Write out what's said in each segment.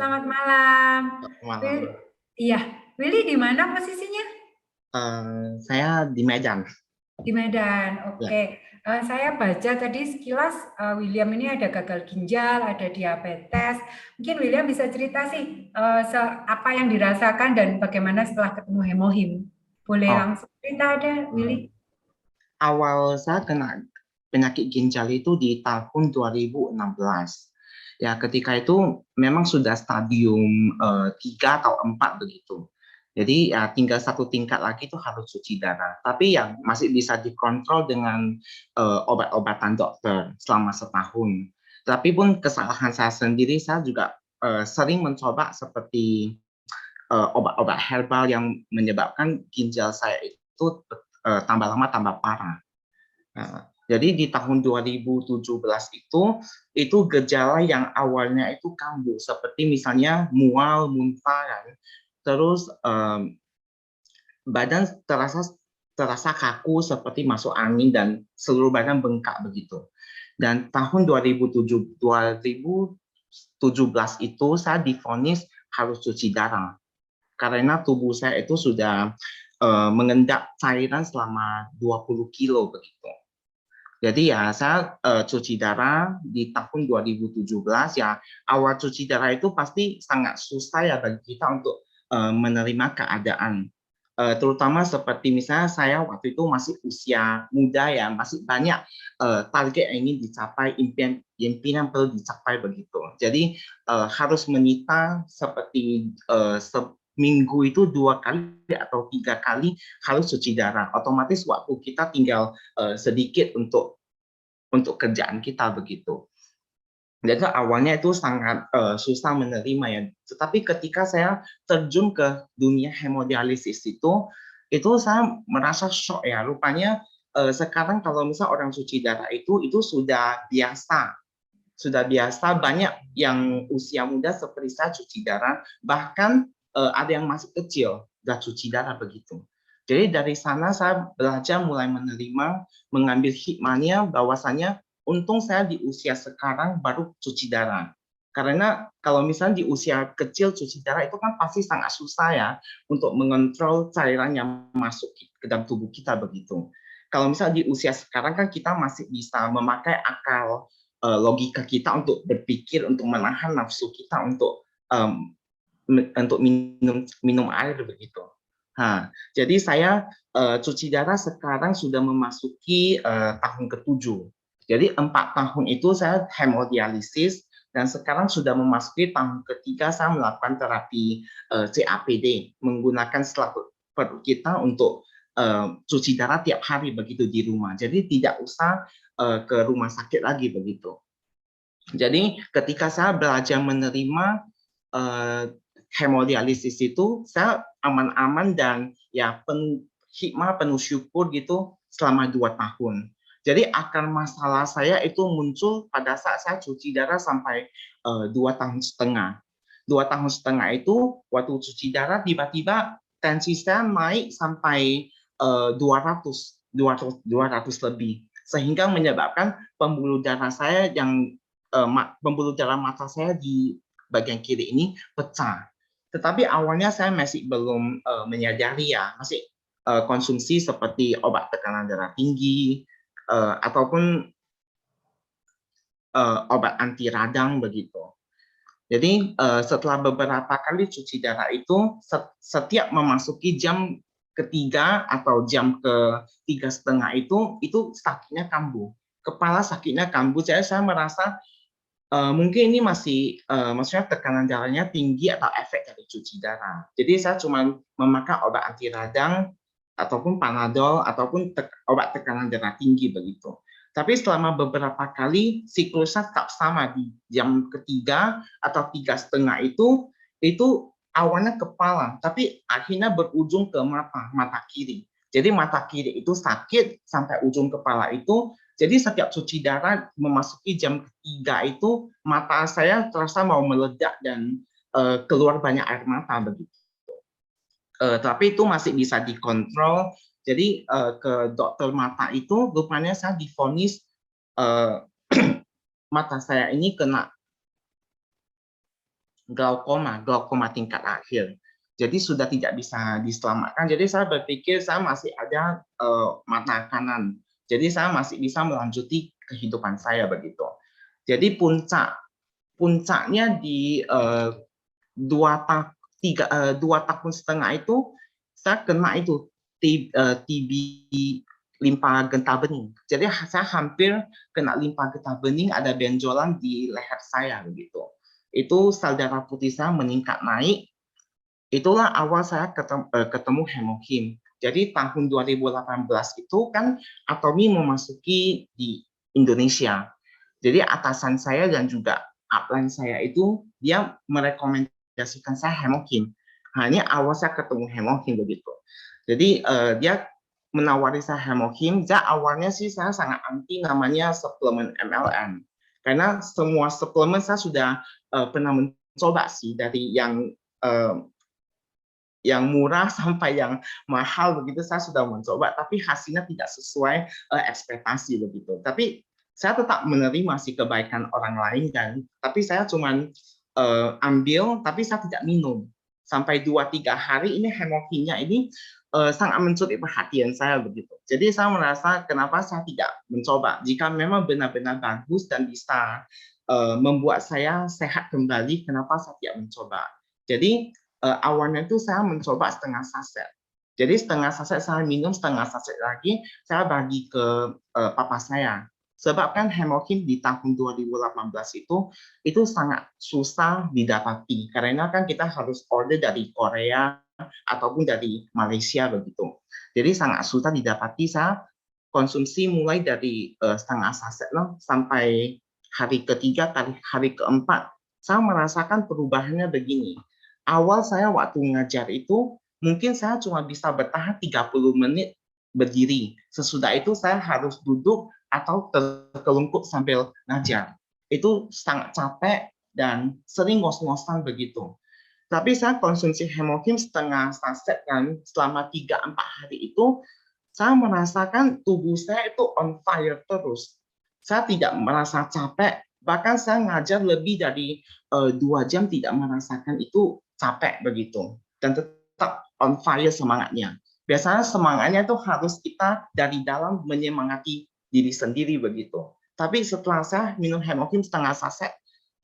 Selamat malam. Wil Malam. iya, Willy di mana posisinya? Saya di Medan. Di Medan. Ya. Oke. Saya baca tadi sekilas William ini ada gagal ginjal, ada diabetes. Mungkin William bisa cerita sih apa yang dirasakan dan bagaimana setelah ketemu hemohim. Boleh Oh, langsung cerita ada hmm. Willy? Awal saya kena penyakit ginjal itu di tahun 2016. Ya, ketika itu memang sudah stadium 3 atau 4 begitu. Jadi ya tinggal satu tingkat lagi itu harus cuci darah. Tapi yang masih bisa dikontrol dengan obat-obatan dokter selama setahun. Tapi pun kesalahan saya sendiri, saya juga sering mencoba seperti obat-obat herbal yang menyebabkan ginjal saya itu tambah lama tambah parah. Nah, jadi di tahun 2017 itu gejala yang awalnya itu kambuh, seperti misalnya mual, muntah, kan. Terus badan terasa kaku seperti masuk angin dan seluruh badan bengkak begitu. Dan tahun 2017 itu saya divonis harus cuci darah karena tubuh saya itu sudah mengendap cairan selama 20 kilo begitu. Jadi ya saya cuci darah di tahun 2017 ya. Awal cuci darah itu pasti sangat susah ya bagi kita untuk menerima keadaan. Terutama seperti misalnya saya waktu itu masih usia muda ya, masih banyak target yang ingin dicapai, impian perlu dicapai begitu. Jadi harus menyita seperti seminggu itu 2 kali atau 3 kali harus cuci darah. Otomatis waktu kita tinggal sedikit untuk kerjaan kita begitu. Jadi awalnya itu sangat susah menerima ya. Tetapi ketika saya terjun ke dunia hemodialisis itu saya merasa shock ya. Rupanya sekarang kalau misal orang cuci darah itu sudah biasa. Sudah biasa, banyak yang usia muda seperti saya cuci darah, bahkan ada yang masih kecil sudah cuci darah begitu. Jadi dari sana saya belajar mulai menerima, mengambil hikmahnya bahwasanya untung saya di usia sekarang baru cuci darah. Karena kalau misalnya di usia kecil cuci darah itu kan pasti sangat susah ya untuk mengontrol cairan yang masuk ke dalam tubuh kita begitu. Kalau misalnya di usia sekarang kan kita masih bisa memakai akal logika kita untuk berpikir, untuk menahan nafsu kita untuk minum air begitu. Jadi saya cuci darah sekarang sudah memasuki tahun ke-7. Jadi 4 tahun itu saya hemodialisis dan sekarang sudah memasuki tahun ketiga saya melakukan terapi CAPD menggunakan selang perut kita untuk cuci darah tiap hari begitu di rumah. Jadi tidak usah ke rumah sakit lagi begitu. Jadi ketika saya belajar menerima hemodialisis itu, saya aman-aman dan ya penuh hikmah, penuh syukur gitu selama 2 tahun. Jadi akar masalah saya itu muncul pada saat saya cuci darah sampai 2,5 tahun. 2,5 tahun itu waktu cuci darah tiba-tiba tensi saya naik sampai 200 lebih, sehingga menyebabkan pembuluh darah saya yang pembuluh darah mata saya di bagian kiri ini pecah. Tetapi awalnya saya masih belum menyadari ya, masih konsumsi seperti obat tekanan darah tinggi ataupun obat anti radang begitu. Jadi setelah beberapa kali cuci darah itu, setiap memasuki jam ketiga atau jam ke 3,5 itu sakitnya kambuh. Kepala sakitnya kambuh. Jadi saya merasa mungkin ini masih maksudnya tekanan darahnya tinggi atau efek dari cuci darah. Jadi saya cuma memakai obat anti radang ataupun Panadol ataupun obat tekanan darah tinggi begitu. Tapi selama beberapa kali siklusnya tetap sama di jam ketiga atau 3,5 itu awalnya kepala, tapi akhirnya berujung ke mata kiri. Jadi mata kiri itu sakit sampai ujung kepala itu. Jadi setiap cuci darah memasuki jam ketiga itu mata saya terasa mau meledak dan keluar banyak air mata begitu. Tapi itu masih bisa dikontrol. Jadi ke dokter mata itu rupanya saya divonis mata saya ini kena glaukoma tingkat akhir. Jadi sudah tidak bisa diselamatkan. Jadi saya berpikir saya masih ada mata kanan. Jadi saya masih bisa melanjuti kehidupan saya begitu. Jadi puncaknya di 2,5 tahun itu saya kena itu TB limpa getah bening. Jadi saya hampir kena limpa getah bening, ada benjolan di leher saya begitu. Itu sel darah putih saya meningkat naik. Itulah awal saya ketemu hemokim. Jadi tahun 2018 itu kan Atomy memasuki di Indonesia. Jadi atasan saya dan juga upline saya itu dia merekomendasikan saya hemokim. Hanya awal saya ketemu hemokim begitu. Jadi dia menawari saya hemokim. Jadi awalnya sih saya sangat anti namanya suplemen MLM. Karena semua suplemen saya sudah pernah mencoba sih, dari yang murah sampai yang mahal begitu saya sudah mencoba, tapi hasilnya tidak sesuai ekspektasi begitu. Tapi saya tetap menerima sih kebaikan orang lain kan, tapi saya cuma ambil tapi saya tidak minum sampai 2-3 hari. Ini hemokimia ini sangat mencuri perhatian saya begitu. Jadi saya merasa kenapa saya tidak mencoba jika memang benar-benar bagus dan bisa membuat saya sehat kembali, kenapa saya tidak mencoba. Jadi awalnya itu saya mencoba setengah saset. Jadi setengah saset saya minum, setengah saset lagi saya bagi ke papa saya. Sebab kan hemokim di tahun 2018 itu sangat susah didapati. Karena kan kita harus order dari Korea ataupun dari Malaysia begitu. Jadi sangat susah didapati. Saya konsumsi mulai dari setengah saset sampai hari ketiga, hari keempat. Saya merasakan perubahannya begini. Awal saya waktu ngajar itu, mungkin saya cuma bisa bertahan 30 menit berdiri. Sesudah itu saya harus duduk atau terkelungkup sambil ngajar. Itu sangat capek dan sering ngos-ngosan begitu. Tapi saya konsumsi hemokim setengah saset kan selama 3-4 hari itu, saya merasakan tubuh saya itu on fire terus. Saya tidak merasa capek, bahkan saya ngajar lebih dari 2 jam tidak merasakan itu capek begitu, dan tetap on fire semangatnya. Biasanya semangatnya itu harus kita dari dalam menyemangati diri sendiri begitu. Tapi setelah saya minum hemokim setengah saset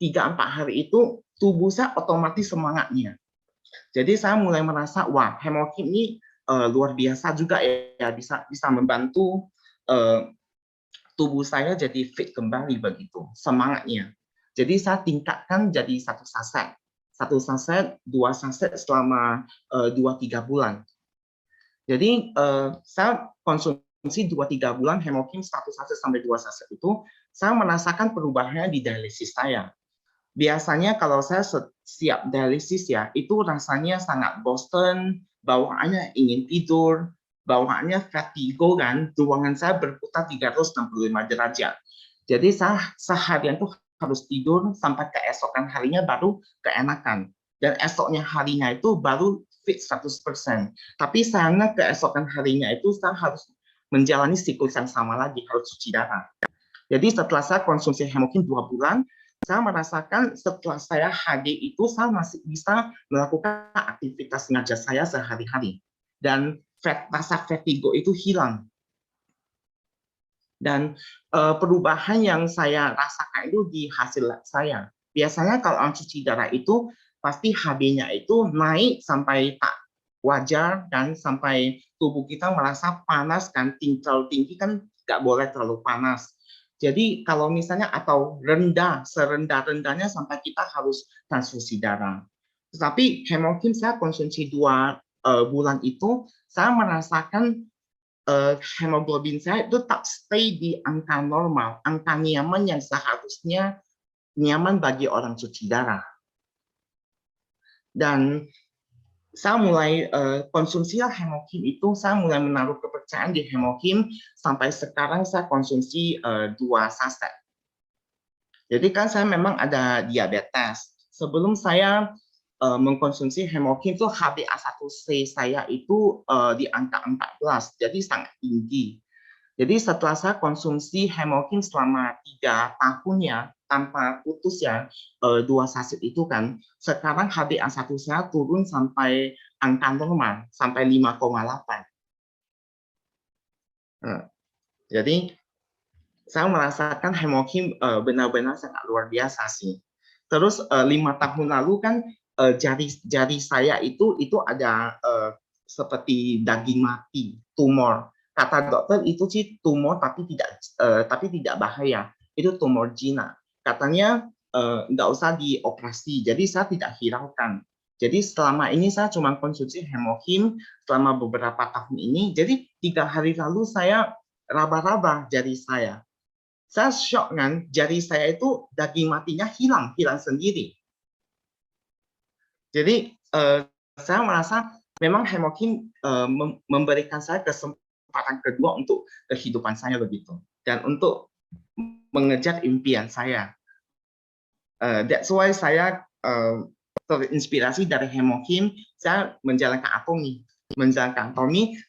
3-4 hari itu, tubuh saya otomatis semangatnya. Jadi saya mulai merasa wah, hemokim ini luar biasa juga ya, bisa membantu tubuh saya jadi fit kembali begitu, semangatnya. Jadi saya tingkatkan jadi 1 saset. 1 saset, 2 saset selama 2-3 bulan. Jadi saya konsumsi 2-3 bulan hemokim 1 saset sampai 2 saset itu, saya merasakan perubahannya di dialisis saya. Biasanya kalau saya siap dialisis ya, itu rasanya sangat bosan, bawaannya ingin tidur, bawaannya vertigo kan, ruangan saya berputar 365 derajat. Jadi saya seharian tuh harus tidur sampai keesokan harinya baru keenakan. Dan esoknya harinya itu baru fit 100%. Tapi sayangnya keesokan harinya itu saya harus menjalani siklus yang sama lagi, harus cuci darah. Jadi setelah saya konsumsi hemokim 2 bulan, saya merasakan setelah saya HD itu saya masih bisa melakukan aktivitas ngajar saya sehari-hari. Dan rasa vertigo itu hilang. Dan perubahan yang saya rasakan itu di hasil lab saya. Biasanya kalau cuci darah itu pasti HB-nya itu naik sampai tak wajar dan sampai tubuh kita merasa panas kan, terlalu tinggi kan nggak boleh terlalu panas. Jadi kalau misalnya atau rendah, serendah-rendahnya sampai kita harus transfusi darah. Tetapi hemokim saya konsumsi 2 bulan itu, saya merasakan hemoglobin saya itu tetap stay di angka normal, angka nyaman yang seharusnya nyaman bagi orang cuci darah. Dan saya mulai konsumsi hemokim itu, saya mulai menaruh kepercayaan di hemokim, sampai sekarang saya konsumsi 2 saset. Jadi kan saya memang ada diabetes. Sebelum saya mengkonsumsi hemokim itu HbA1c saya itu di angka 14, jadi sangat tinggi. Jadi setelah saya konsumsi hemokim selama 3 tahun ya, tanpa putus ya, 2 saset itu kan, sekarang HbA1 saya turun sampai angka normal, sampai 5,8. Jadi saya merasakan hemokim benar-benar sangat luar biasa sih. Terus 5 tahun lalu kan jari saya itu ada seperti daging mati, tumor. Kata dokter itu sih tumor tapi tidak bahaya. Itu tumor jinak. Katanya nggak usah dioperasi. Jadi saya tidak hiraukan. Jadi selama ini saya cuma konsumsi hemokim selama beberapa tahun ini. Jadi 3 hari lalu saya raba-raba jari saya. Saya shock kan, jari saya itu daging matinya hilang sendiri. Jadi saya merasa memang hemokim memberikan saya kesempatan kedua untuk kehidupan saya begitu, dan untuk mengejar impian saya. That's why saya terinspirasi dari hemokim. Saya menjalankan atomi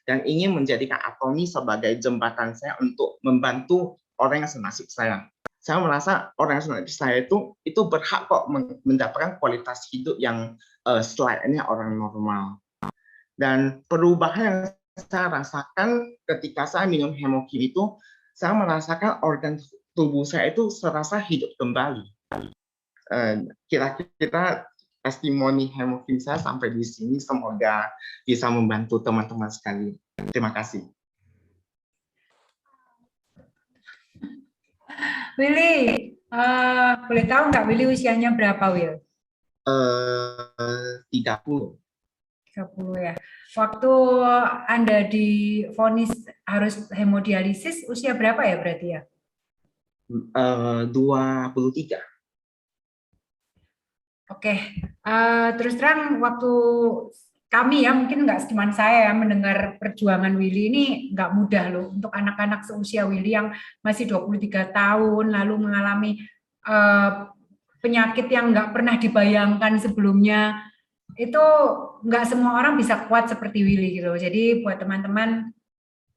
dan ingin menjadikan atomi sebagai jembatan saya untuk membantu orang yang senasib saya. Saya merasa orang yang senasib saya itu berhak kok mendapatkan kualitas hidup yang selayaknya orang normal. Dan perubahan yang saya rasakan ketika saya minum hemokim itu, saya merasakan organ tubuh saya itu serasa hidup kembali. Kira-kira testimoni hemokim saya sampai di sini, semoga bisa membantu teman-teman sekali. Terima kasih. Willy, boleh tahu nggak Willy usianya berapa, Will? 30. 30 ya. Waktu Anda divonis harus hemodialisis, usia berapa ya berarti ya? 23. Oke, terus terang waktu kami ya, mungkin nggak cuma saya ya, mendengar perjuangan Willy ini nggak mudah loh untuk anak-anak seusia Willy yang masih 23 tahun lalu mengalami penyakit yang nggak pernah dibayangkan sebelumnya. Itu nggak semua orang bisa kuat seperti Willy gitu. Jadi buat teman-teman,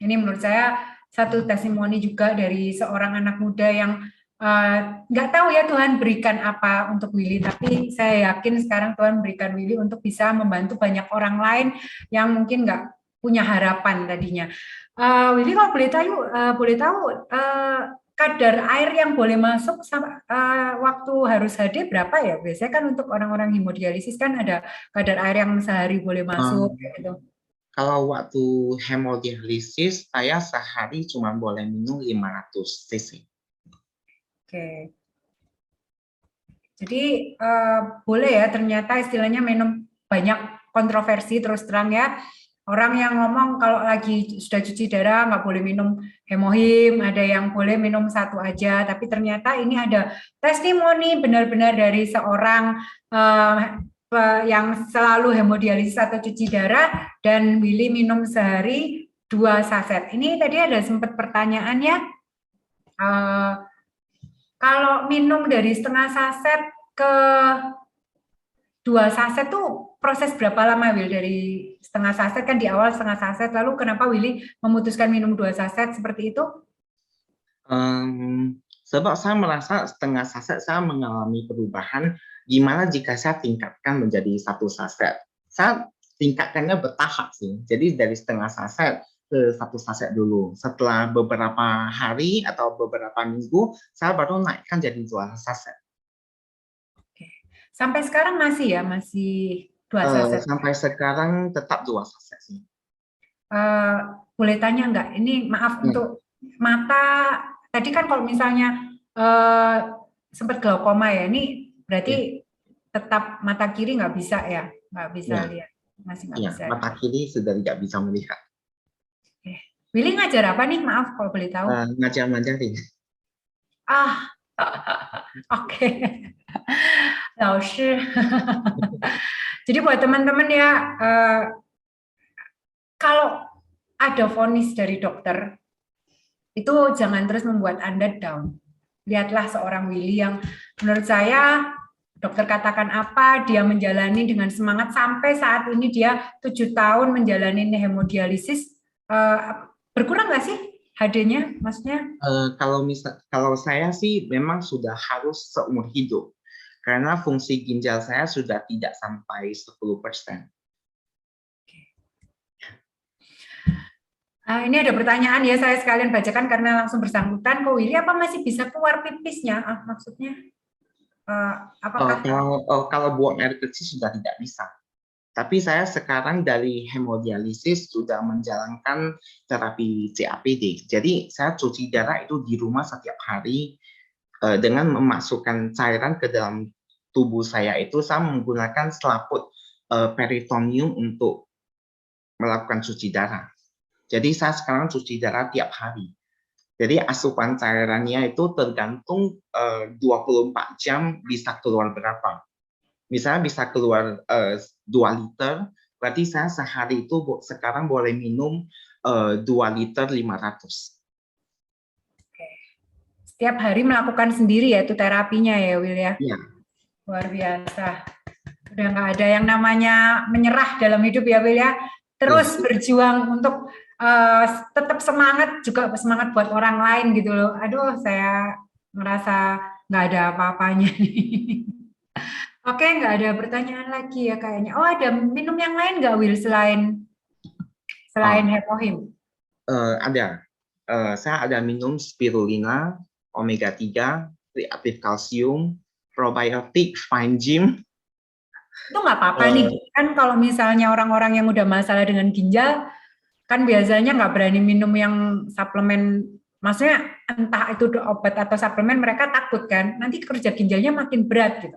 ini menurut saya satu testimoni juga dari seorang anak muda yang nggak tahu ya Tuhan berikan apa untuk Willy, tapi saya yakin sekarang Tuhan berikan Willy untuk bisa membantu banyak orang lain yang mungkin nggak punya harapan tadinya. Willy kalau boleh tahu kadar air yang boleh masuk waktu harus HD berapa ya? Biasanya kan untuk orang-orang hemodialisis kan ada kadar air yang sehari boleh masuk gitu. Kalau waktu hemodialisis saya sehari cuma boleh minum 500 cc. Oke. Jadi boleh ya, ternyata istilahnya minum, banyak kontroversi terus terang ya. Orang yang ngomong kalau lagi sudah cuci darah nggak boleh minum hemohim, ada yang boleh minum 1 aja. Tapi ternyata ini ada testimoni benar-benar dari seorang yang selalu hemodialisis atau cuci darah, dan Willy minum sehari 2 saset. Ini tadi ada sempat pertanyaannya. Kalau minum dari setengah saset ke 2 saset tuh proses berapa lama, Will? Dari setengah saset kan di awal setengah saset, lalu kenapa Willy memutuskan minum 2 saset seperti itu? Sebab saya merasa setengah saset saya mengalami perubahan. Gimana jika saya tingkatkan menjadi 1 saset? Saya tingkatkannya bertahap sih. Jadi dari setengah saset ke 1 saset dulu. Setelah beberapa hari atau beberapa minggu, saya baru naikkan jadi 2 saset. Oke. Sampai sekarang masih ya? Masih 2 saset? Sampai sekarang tetap 2 saset sih. Boleh tanya nggak? Ini maaf untuk mata, tadi kan kalau misalnya sempat glaukoma ya, ini berarti tetap mata kiri nggak bisa ya? Nggak bisa lihat? Masih nggak bisa? Mata kiri sudah tidak bisa melihat. Willy ngajar apa nih? Maaf kalau boleh tahu. Ngajar Mandarin. Oke. Laoshi. Jadi buat teman-teman ya, kalau ada vonis dari dokter, itu jangan terus membuat Anda down. Lihatlah seorang Willy yang menurut saya, dokter katakan apa, dia menjalani dengan semangat sampai saat ini dia 7 tahun menjalani hemodialisis. Berkurang nggak sih HD-nya maksudnya? Kalau saya sih memang sudah harus seumur hidup karena fungsi ginjal saya sudah tidak sampai 10%. Ini ada pertanyaan ya, saya sekalian bacakan karena langsung bersangkutan. Kok Willy apa masih bisa keluar pipisnya? Maksudnya apakah Kalau buang air kecil sudah tidak bisa. Tapi saya sekarang dari hemodialisis sudah menjalankan terapi CAPD. Jadi saya cuci darah itu di rumah setiap hari dengan memasukkan cairan ke dalam tubuh saya itu saya menggunakan selaput peritoneum untuk melakukan cuci darah. Jadi saya sekarang cuci darah tiap hari. Jadi asupan cairannya itu tergantung 24 jam bisa keluar berapa. Misalnya bisa keluar 2 liter, berarti saya sehari itu sekarang boleh minum 2 liter 500. Oke. Setiap hari melakukan sendiri ya itu terapinya ya Will ya? Iya. Luar biasa. Udah nggak ada yang namanya menyerah dalam hidup ya Will ya? Terus berjuang untuk tetap semangat, juga semangat buat orang lain gitu loh. Aduh, saya ngerasa nggak ada apa-apanya nih. Oke, nggak ada pertanyaan lagi ya kayaknya. Oh, ada minum yang lain nggak, Will, selain Hemohim? Ada. Saya ada minum spirulina, omega 3, reaktif kalsium, probiotik, fine gym. Itu nggak apa-apa nih. Kan kalau misalnya orang-orang yang udah masalah dengan ginjal, kan biasanya nggak berani minum yang suplemen. Maksudnya entah itu obat atau suplemen, mereka takut kan. Nanti kerja ginjalnya makin berat gitu.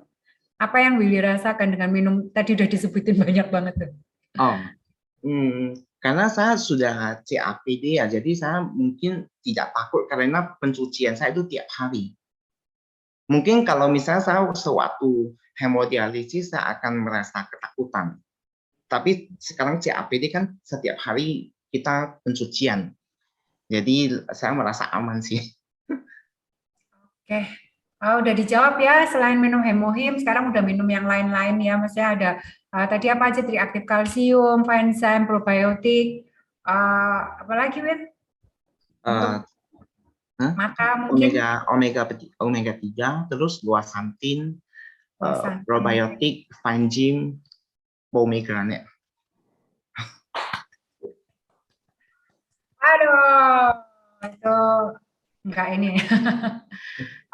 Apa yang Willy rasakan dengan minum, tadi udah disebutin banyak banget tuh. Karena saya sudah CAPD ya, jadi saya mungkin tidak takut karena pencucian saya itu tiap hari. Mungkin kalau misalnya saya sewaktu hemodialisis, saya akan merasa ketakutan. Tapi sekarang CAPD kan setiap hari kita pencucian. Jadi saya merasa aman sih. Oke. Udah dijawab ya, selain minum Hemohim, sekarang udah minum yang lain-lain ya. Maksudnya ada tadi apa aja, triaktif kalsium, Fine probiotik, apalagi Win? Maka mungkin omega 3, terus luasantin, probiotik, Fine Gym, pomegranate. Aduh, itu enggak ini.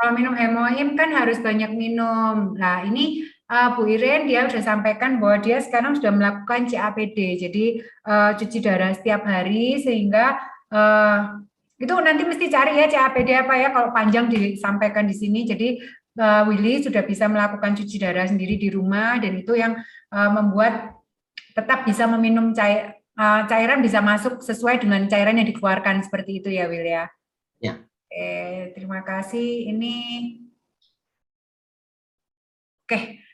Kalau minum Hemohim kan harus banyak minum. Nah ini Bu Iren dia sudah sampaikan bahwa dia sekarang sudah melakukan CAPD, jadi cuci darah setiap hari sehingga itu nanti mesti cari ya CAPD apa ya kalau panjang disampaikan di sini. Jadi Willy sudah bisa melakukan cuci darah sendiri di rumah dan itu yang membuat tetap bisa meminum cairan bisa masuk sesuai dengan cairan yang dikeluarkan seperti itu ya Will ya. Ya. Terima kasih.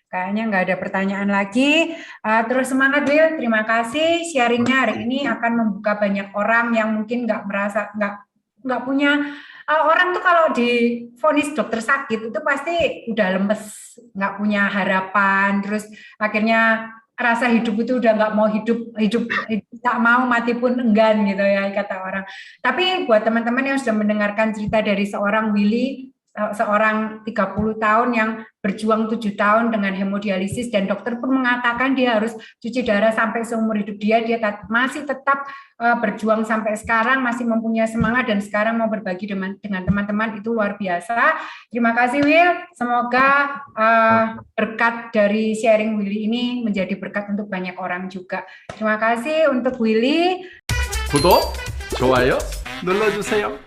Kayaknya nggak ada pertanyaan lagi. Terus semangat Will. Terima kasih sharingnya hari ini akan membuka banyak orang yang mungkin nggak punya. Orang tuh kalau divonis dokter sakit itu pasti udah lemes, nggak punya harapan. Terus akhirnya rasa hidup itu udah nggak mau hidup tak mau mati pun enggan gitu ya kata orang. Tapi buat teman-teman yang sudah mendengarkan cerita dari seorang Willy, seorang 30 tahun yang berjuang 7 tahun dengan hemodialisis dan dokter pun mengatakan dia harus cuci darah sampai seumur hidup dia masih tetap berjuang sampai sekarang, masih mempunyai semangat dan sekarang mau berbagi dengan teman-teman, itu luar biasa. Terima kasih Will, semoga berkat dari sharing Willy ini menjadi berkat untuk banyak orang juga. Terima kasih untuk Willy. 구독, 좋아요 눌러주세요.